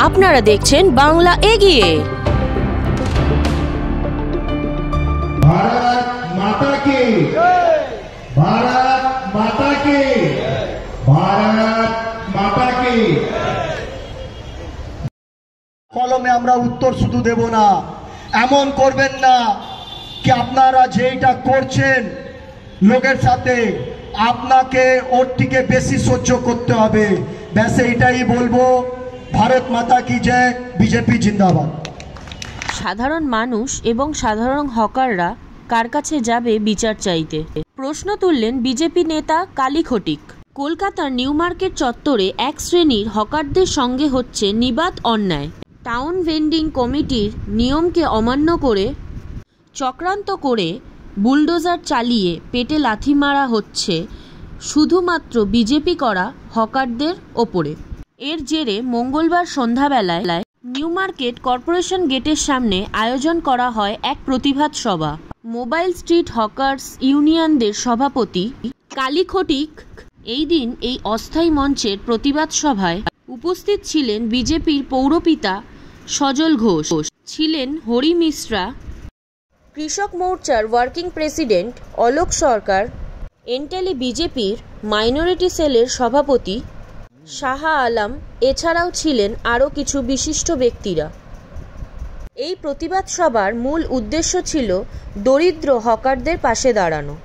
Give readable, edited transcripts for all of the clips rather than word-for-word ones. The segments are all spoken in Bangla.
আপনারা দেখছেন বাংলা এগিয়ে। भारत माता की जय, भारत माता की जय, भारत माता की কলমে আমরা উত্তর শুধু দেব না, এমন করবেন না কি আপনারা যেটা করছেন লোকের সাথে আপনাকে ওর থেকে বেশি সহ্য করতে হবে। ব্যাস এইটাই বলবো। ভারত মাতা কি জয়, বিজেপি জিন্দাবাদ। সাধারণ মানুষ এবং সাধারণ হকাররা কার কাছে যাবে বিচার চাইতে? প্রশ্ন তুললেন বিজেপি নেতা কালী খটিক। কলকাতার নিউ মার্কেট চত্বরে এক শ্রেণীর হকারদের সঙ্গে হচ্ছে নিবাত অন্যায়। টাউন ভেন্ডিং কমিটির নিয়মকে অমান্য করে চক্রান্ত করে বুলডোজার চালিয়ে পেটে লাথি মারা হচ্ছে শুধুমাত্র বিজেপি করা হকারদের ওপরে। এর জেরে মঙ্গলবার সন্ধ্যাবেলায় নিউ মার্কেট কর্পোরেশন গেটের সামনে আয়োজন করা হয় এক প্রতিবাদ সভা। মোবাইল স্ট্রিট হকার্স ইউনিয়নদের সভাপতি কালী খটিক এই দিন এই অস্থায়ী মঞ্চের প্রতিবাদ সভায় উপস্থিত ছিলেন বিজেপির পৌরপিতা সজল ঘোষ, ছিলেন হরি মিশ্রা, কৃষক মোর্চার ওয়ার্কিং প্রেসিডেন্ট অলোক সরকার, এনটেলি বিজেপির মাইনরিটি সেলের সভাপতি শাহ আলম, এছাড়াও ছিলেন আরও কিছু বিশিষ্ট ব্যক্তিরা। এই প্রতিবাদ সভার মূল উদ্দেশ্য ছিল দরিদ্র হকারদের পাশে দাঁড়ানো।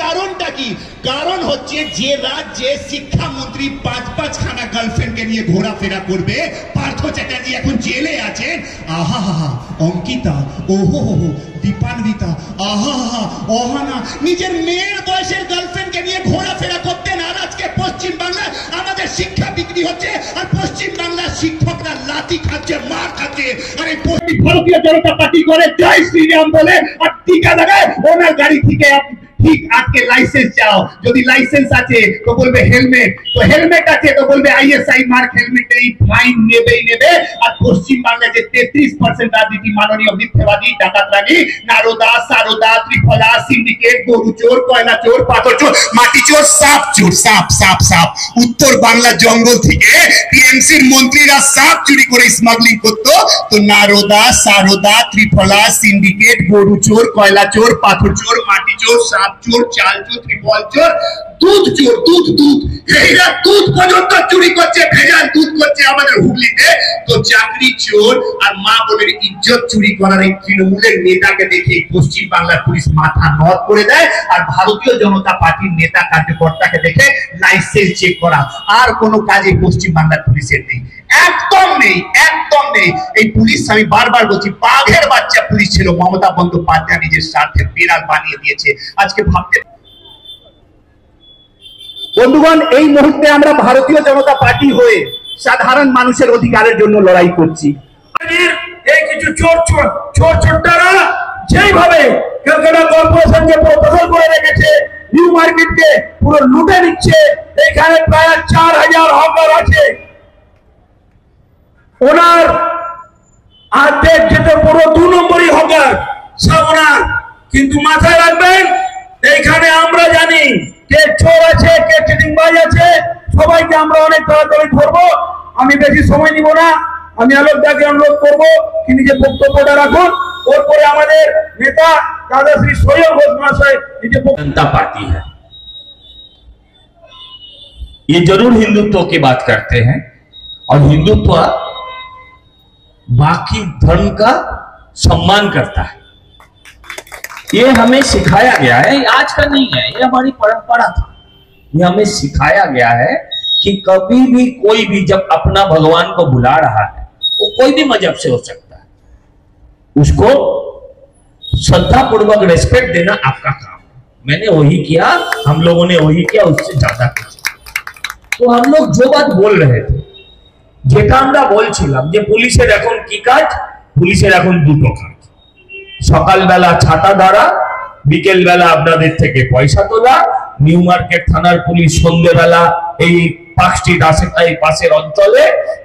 কারণটা কি? কারণ হচ্ছে যে রাজ্যে শিক্ষামন্ত্রী 5 খানা গার্লফ্রেন্ডকে নিয়ে ঘোরাফেরা করবে, পার্থ চ্যাটার্জি এখন জেলে আছেন। আহা হা, অঙ্কিতা, ওহো হো, দীপান্বিতা, আহা হা, অহানা নিজের মেয়ের বয়সের গার্লফ্রেন্ডকে নিয়ে ঘোরাফেরা করতেন। আর আজকে পশ্চিম বাংলায় আমাদের শিক্ষা বিক্রি হচ্ছে, আর পশ্চিম বাংলার শিক্ষকরা লাঠি খাচ্ছে, মার খাচ্ছে। আর এই ভারতীয় জনতা পার্টি করে জয় শ্রীরাম বলে আর টিকা লাগায় ওনার গাড়ি থেকে ঠিক আজকে লাইসেন্স চাও। যদি লাইসেন্স আছে তো বলবে হেলমেট, তো হেলমেট আছে তো বলবে আইএসআই মার্ক হেলমেট, এই ফাইন নেবেই নেবে। আর পশ্চিম বাংলায় যে 33% রাজনীতি, মাননীয় মিথ্যাবাদী, ডাকাতরানি, নারদা, সারদা, ত্রিফলা, সিন্ডিকেট, গরু চোর, কয়লা চোর, পাথর চোর, মাটি চোর, সাপ চোর, সাপ সাপ সাপ। উত্তর বাংলা জঙ্গল থেকে টিএমসির মন্ত্রীরা সাপ চুরি করে স্মাগলিং করতো, তো নারদা, সারদা, ত্রিফলা, সিন্ডিকেট, গরু চোর, কয়লা চোর, পাথর চোর, মাটি চোর, সাপ চোর, চাল চোর, ত্রিপল চোর, দুধ চোর, দুধ এইরা দুধ পর্যন্ত চুরি করছে, ভেজাল দুধ করছে আমাদের হুগলিতে। তো চাকরি চোর আর মা বোনের ইজ্জত চুরি করার এই তৃণমূলের নেতাকে দেখে পশ্চিম বাংলার পুলিশ মাথা নত করে দেয়। আর ভারতীয় জনতা পার্টির নেতা কার্যকর্তাকে দেখে লাইসেন্স চেক করা। আর কোনো কাজে পশ্চিম বাংলার পুলিশের নেই, একদম নেই, একদম নেই। এই পুলিশ, আমি বারবার বলছি, বাঘের বাচ্চা পুলিশ ছিল। মমতা বন্দ্যোপাধ্যায় নিজের স্বার্থে বিড়াল বানিয়ে দিয়েছে। আজকে ভাবতে বন্ধুগণ, এই মুহূর্তে আমরা ভারতীয় জনতা পার্টি হয়ে সাধারণ মানুষের অধিকারের জন্য লড়াই করছি। এই কিছু ছোটরা যেইভাবে কলকাতা কর্পোরেশনকে পুরো দখল করে রেখেছে, নিউ মার্কেটকে পুরো লুটে নিচ্ছে। এখানে প্রায় 4000 হকার আছে। ওনার অর্ধেক যেতে পুরো 2 নম্বরই হকার সব ওনার। কিন্তু মাথায় রাখবেন, এইখানে আমরা জানি কে চোর আছে, কে চিটিংবাজ আছে, সবাইকে আমরা অনেক তাড়াতাড়ি ধরবো। আমি বেশি সময় নিব না, আমি আলোকদাকে অনুরোধ করবো কি নিজের বক্তব্যটা রাখুন। ওরপরে আমাদের নেতা দাদা শ্রী সৈয়দ ঘোষ মহাশয় নিজে। जनता पार्टी है, ये जरूर हिंदुत्व की बात करते हैं, और हिंदुत्व बाकी धर्म का सम्मान करता है। ये हमें सिखाया गया है, आज का नहीं है, ये हमारी परंपरा था। ये हमें सिखाया गया है कि कभी भी कोई भी जब अपना भगवान को बुला रहा है, वो कोई भी मजहब से हो सकता है, उसको श्रद्धा पूर्वक रेस्पेक्ट देना आपका काम है। मैंने वही किया, हम लोगों ने वही किया, उससे ज्यादा कुछ। तो हम लोग जो बात बोल रहे थे, যেটা আমরা বলছিলাম যে পুলিশের এখন কি কাজ, পুলিশের এখন দুটো কাজ। সকালবেলা ছাতা ধরা, বিকেল বেলা আপনাদের থেকে পয়সা তোলা। নিউ মার্কেট থানার পুলিশ সন্ধ্যেবেলা এই 5টি পাশের অঞ্চলে,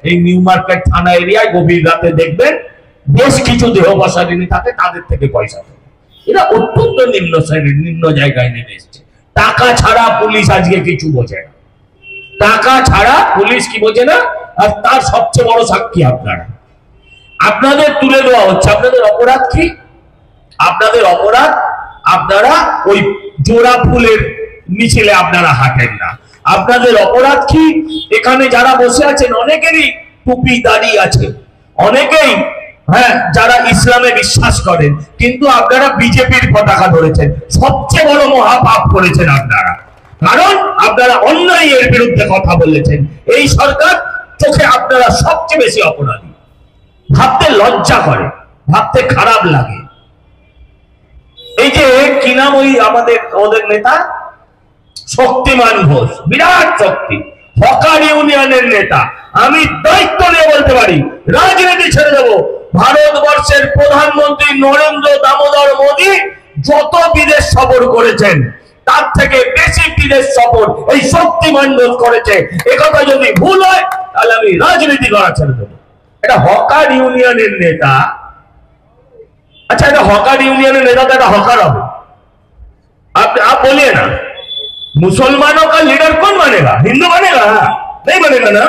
এই নিউ মার্কেট থানা এরিয়ায় গভীর রাতে দেখবেন বেশ কিছু দেহবসারিণী থাকে, তাদের থেকে পয়সা তোলে। এরা অত্যন্ত নিম্ন শ্রেণীর, নিম্ন জায়গায় নেমে এসছে। টাকা ছাড়া পুলিশ আজকে কিছু বোঝে না, টাকা ছাড়া পুলিশ কি বোঝে না। আর তার সবচেয়ে বড় সাক্ষী আপনারা। আপনাদের তুলে দেওয়া হচ্ছে। আপনাদের অপরাধ কি? আপনাদের অপরাধ, আপনারা ওই জোড়া ফুলের মিছিলে আপনারা হাঁটেন না। আপনাদের অপরাধ কি? এখানে যারা বসে আছেন অনেকেরই টুপি দাড়ি আছে, অনেকেই যারা ইসলামে বিশ্বাস করেন, কিন্তু আপনারা বিজেপির পতাকা ধরেছেন। সবচেয়ে বড় মহাপাপ করেছেন আপনারা, কারণ আপনারা অন্যায়ের বিরুদ্ধে কথা বলেছেন। এই সরকার চোখে আপনারা সবচেয়ে বেশি অপরাধী। ভাবতে লজ্জা করে, ভাবতে খারাপ লাগে। এই যে কি নাম ওদের নেতা শক্তিমান ঘোষ, বিরাট শক্তি, হকার ইউনিয়নের নেতা। আমি দায়িত্ব নিয়ে বলতে পারি, রাজনীতি ছেড়ে দেবো। ভারতবর্ষের প্রধানমন্ত্রী নরেন্দ্র দামোদর মোদী যত বিদেশ সফর করেছেন, তার থেকে বেশি বিদেশ সফর এই শক্তিমান ঘোষ করেছে। একথা যদি ভুল হয়, তাহলে আমি রাজনীতি করা ছেড়ে দেবো। এটা হকার ইউনিয়নের নেতা। अच्छा, এটা হকার ইউনিয়নের নেতা তো এটা হকার হবে? आप बोलिए ना, मुसलमानों का लीडर कौन बनेगा? हिंदू बनेगा? नहीं बनेगा ना।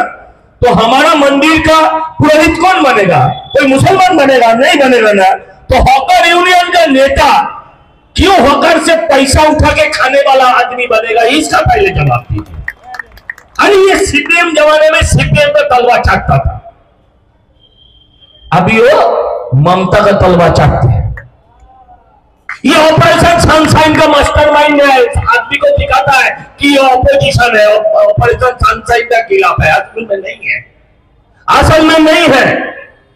तो हमारा मंदिर का पुरोहित कौन बनेगा? कोई मुसलमान बनेगा? नहीं बनेगा ना। तो हॉकर यूनियन का नेता क्यों हॉकर से पैसा उठा के खाने वाला आदमी बनेगा? इसका पहले जवाब दीजिए। अरे ये सीपीएम जमाने में सीपीएम पे तलवार चाटता था, अभी वो ममता का तलवार चाटते हैं। ये ऑपरेशन सनशाइन का मास्टरमाइंड है, आदमी को दिखाता है कि ये ऑपोजिशन है, ऑपरेशन सनशाइन का खिलाफ है। असल में नहीं है, असल में नहीं है।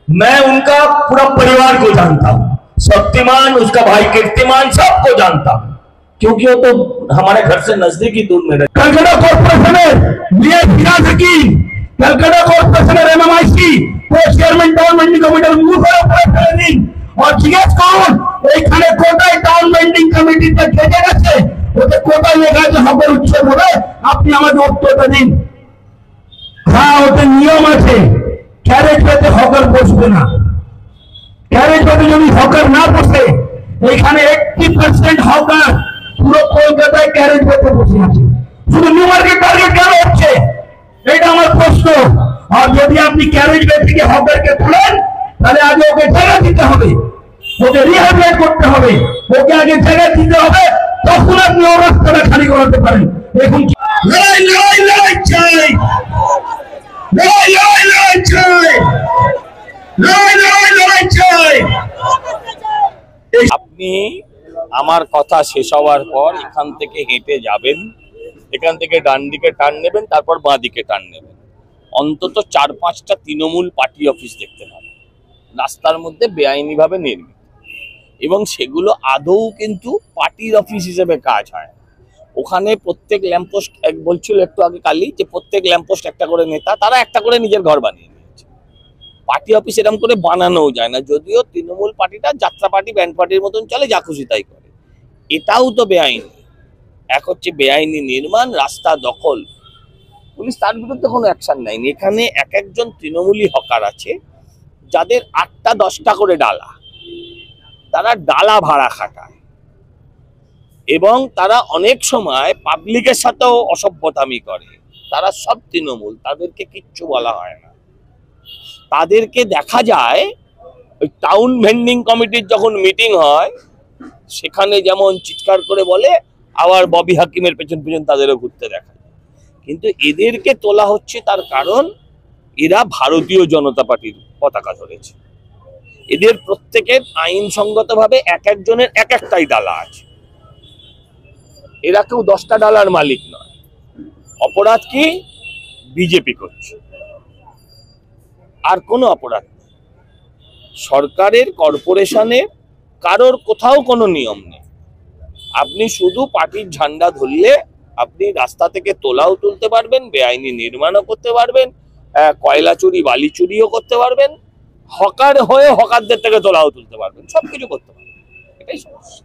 मैं उनका पूरा परिवार को जानता हूं, शक्तिमान, उसका भाई कीर्तिमान, सबको जानता हूं, क्योंकि वो तो हमारे घर से नजदीकी दूर में रहते। Calcutta corporation Calcutta corporation MMIC chairman town maintain committee और জিজ্ঞেস করুন এইখানে কোটায় টাউন মেন্টেন কমিটিতে থেকে গেছে, ওতে কোটায় লেখা আছে হকের উচ্ছেদ হবে। আপনি আমাদের উত্তরটা দিন। হ্যাঁ, ওতে নিয়ম আছে, ক্যারেজ পেতে হকার বসবে না। ক্যারেজ পেতে যদি হকার না বসে, এখানে 80% হকার পুরো কলকাতায় ক্যারেজ পেতে বসে আছে। শুধু নিউ মার্কেট টার্গেট কেন হচ্ছে, এটা আমার প্রশ্ন। আর যদি আপনি ক্যারেজ পেতে গিয়ে হকারকে তুলেন, তাহলে আগে ওকে জায়গা দিতে হবে, ওকে রিহ্যাবিলিটেট করতে হবে, ওকে আগে জায়গা দিতে হবে, তখন আপনি ওর রাস্তাটা খালি করাতে পারেন। দেখুন, লড়াই লড়াই লড়াই চাই, লড়াই লড়াই লড়াই চাই, লড়াই লড়াই লড়াই চাই। আপনি আমার কথা শেষ হওয়ার পর এখান থেকে হেঁটে যাবেন, এখান থেকে ডান দিকে টার্ন নেবেন, তারপর বাঁ দিকে টার্ন নেবেন। অন্তত 4-5টা তৃণমূল পার্টি অফিস দেখতে পাবেন রাস্তার মধ্যে বেআইনিভাবে নির্মিত, এবং সেগুলো আদৌ কিন্তু পার্টির অফিস হিসেবে কাজ হয়। ওখানে প্রত্যেক ল্যাম্পপোস্ট, বলছিল একটু আগে কালি, যে প্রত্যেক ল্যাম্পপোস্ট একটা করে নেতা, তারা একটা করে নিজের ঘর বানিয়ে নিয়েছে। পার্টি অফিস এরকম করে বানানোও যায় না, যদিও তৃণমূল পার্টিটা যাত্রা পার্টি, ব্যান্ড পার্টির মতন চলে, যা খুশি তাই করে। এটাও তো বেআইনি। এক হচ্ছে বেআইনি নির্মাণ, রাস্তা দখল, পুলিশ তার বিরুদ্ধে কোনো অ্যাকশন নেয়নি। এখানে এক একজন তৃণমূলী হকার আছে যাদের 8টা-10টা করে ডালা, তারা ডালা ভাড়া খাটায়, এবং তারা অনেক সময় পাবলিকের সাথেও অসভ্যতামি করে। তারা সব তৃণমূল, তাদেরকে কিচ্ছু বলা হয় না। তাদেরকে দেখা যায় ওই টাউন ভেন্ডিং কমিটির যখন মিটিং হয়, সেখানে যেমন চিৎকার করে বলে, আবার ববি হাকিমের পেছন পেছন তাদেরও ঘুরতে দেখা যায়। কিন্তু এদেরকে তোলা হচ্ছে তার কারণ এরা ভারতীয় জনতা পার্টির পতাকা ধরেছে। এদের প্রত্যেকের আইনসঙ্গতভাবে এক একজনের এক একটাই ডালা আছে। এরা কেউ 10টা ডালার মালিক নয়। অপরাধ কি? বিজেপি করছে, আর কোনো অপরাধ নেই। সরকারের, কর্পোরেশনের কারোর কোথাও কোনো নিয়ম নেই। আপনি শুধু পার্টির ঝান্ডা ধরলে আপনি রাস্তা থেকে তোলাও তুলতে পারবেন, বেআইনি নির্মাণও করতে পারবেন, কয়লা চুরি, বালি চুরিও করতে পারবেন, হকার হয়ে হকারদের থেকে তোলাও তুলতে পারবেন, সবকিছু করতে পারবেন। এটাই সমস্যা।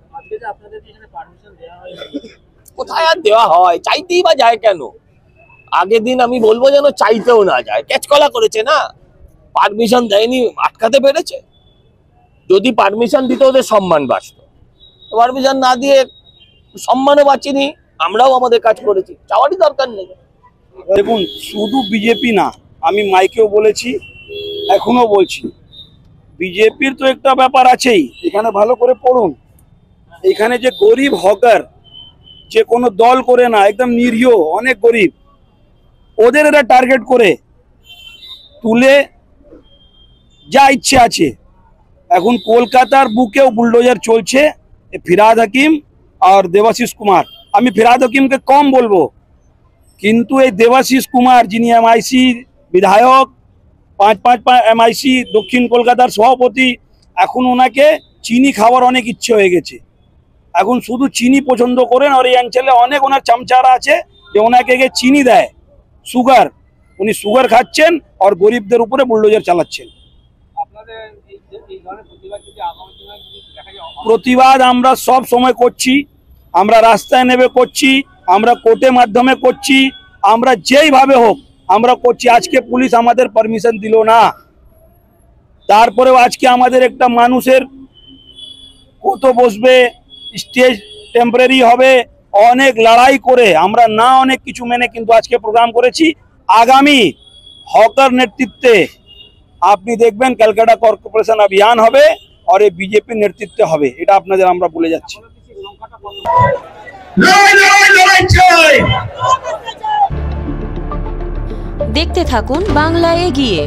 কোথায় আর দেওয়া হয়? চাইতেই বা যায় কেন? আগের দিন আমি বলবো যেন চাইতেও না যায়, ক্যাচকলা করেছে না, পারমিশন দেয়নি, আটকাতে পেরেছে। যদি পারমিশন দিতে ওদের সম্মান বাঁচত, পারমিশন না দিয়ে সম্মানও বাঁচিনি, আমরাও আমাদের কাজ করেছি, চাওয়ারই দরকার নেই। দেখুন, শুধু বিজেপি না, আমি মাইকেও বলেছি, এখনো বলছি, বিজেপির তো একটা ব্যাপার আছেই। এখানে ভালো করে পড়ুন, এখানে যে গরিব হকার, যে কোনো দল করে না, একদম নিরীহ অনেক গরিব, ওদের এরা টার্গেট করে তুলে যা ইচ্ছে আছে। এখন কলকাতার বুকেও বুলডোজার চলছে, ফিরহাদ হাকিম আর দেবাশিস কুমার। আমি ফিরহাদ হাকিমকে কম বলবো, কিন্তু এই দেবাশিস কুমার যিনি এমআইসি বিধায়ক, 5 এমআইসি দক্ষিণ কলকাতার সভাপতি, এখন ওনাকে চিনি খাওয়ার অনেক ইচ্ছে হয়ে গেছে। এখন শুধু চিনি পছন্দ করেন, আর এই অঞ্চলে অনেক ওনার চামচারা আছে যে ওনাকে চিনি দেয়, সুগার, উনি সুগার খাচ্ছেন আর গরিবদের উপরে বুলডোজার চালাচ্ছেন। প্রতিবাদ আমরা সব সময় করছি, আমরা রাস্তায় নেমে করছি, আমরা কোর্টের মাধ্যমে করছি, আমরা যেইভাবে হোক আমরা করছি। আজকে পুলিশ আমাদের পারমিশন দিল না, তারপরেও আজকে আমাদের একটা মানুষের কত বসবে, স্টেজ টেম্পোরারি হবে, অনেক লড়াই করে আমরা না অনেক কিছু মেনে কিন্তু আজকে প্রোগ্রাম করেছি। আগামী হকার নেতৃত্বে আপনি দেখবেন ক্যালকাটা কর্পোরেশন অভিযান হবে আর এই বিজেপির নেতৃত্বে হবে, এটা আপনাদের আমরা বলে যাচ্ছি। দেখতে থাকুন বাংলা এগিয়ে।